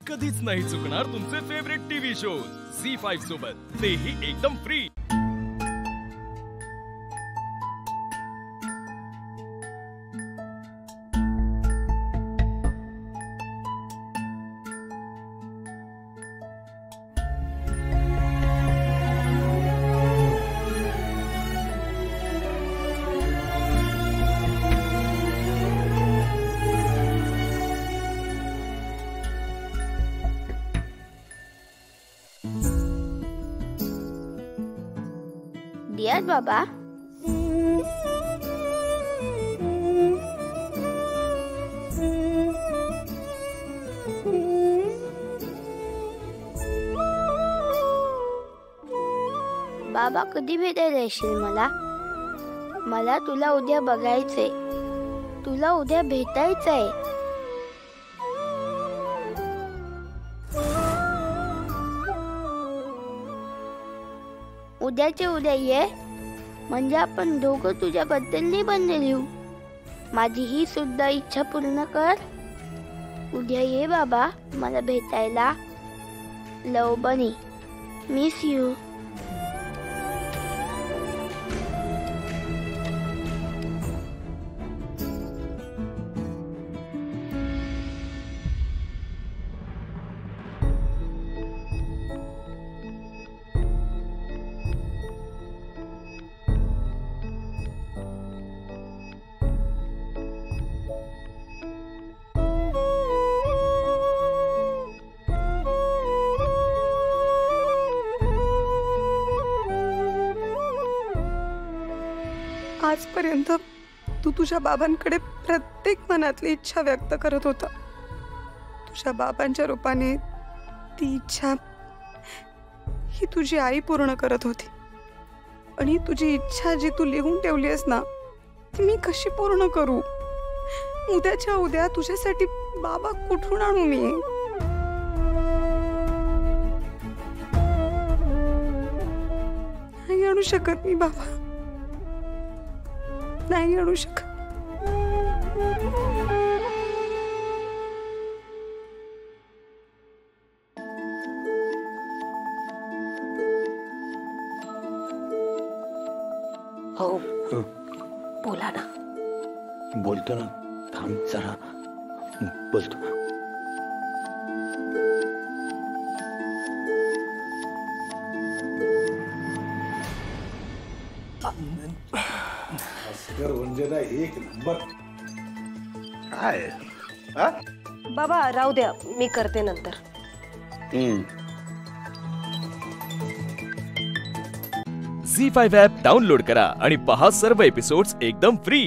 कधीच नाही चुकणार तुमचे फेवरेट टीव्ही शोज झी5 सोबत, तेही एकदम फ्री। डियर बाबा, बाबा कधी भेटायला येशील मला? मला तुला उद्या बघायचंय, तुला उद्या भेटायचंय। उद्याचे उद्या ये, म्हणजे आपण दोघं तुझ्याबद्दल निबंध लिहू। माझी ही सुद्धा इच्छा पूर्ण कर। उद्या ये बाबा मला भेटायला। लव बनी, मिस यू। आजपर्यंत तू तुझ्या बाबांकडे प्रत्येक मनातली इच्छा व्यक्त करत होता। तुझ्या बाबांच्या रूपाने ती इच्छा ही तुझी आई पूर्ण करत होती। आणि तुझी इच्छा जी तू लिहून ठेवलीस ना, ती मी कशी पूर्ण करू? उद्याच्या उद्या तुझ्यासाठी बाबा कुठून आणू मी? नाही आणू शकत मी बाबा, नाही आणू शकत। हो बोला ना। बोलतो ना, थांब जरा बोलतो। वंजना एक नंबर। काय बाबा राहू द्या, मी करते नंतर। झी5 ॲप डाउनलोड करा आणि पहा सर्व एपिसोड्स एकदम फ्री।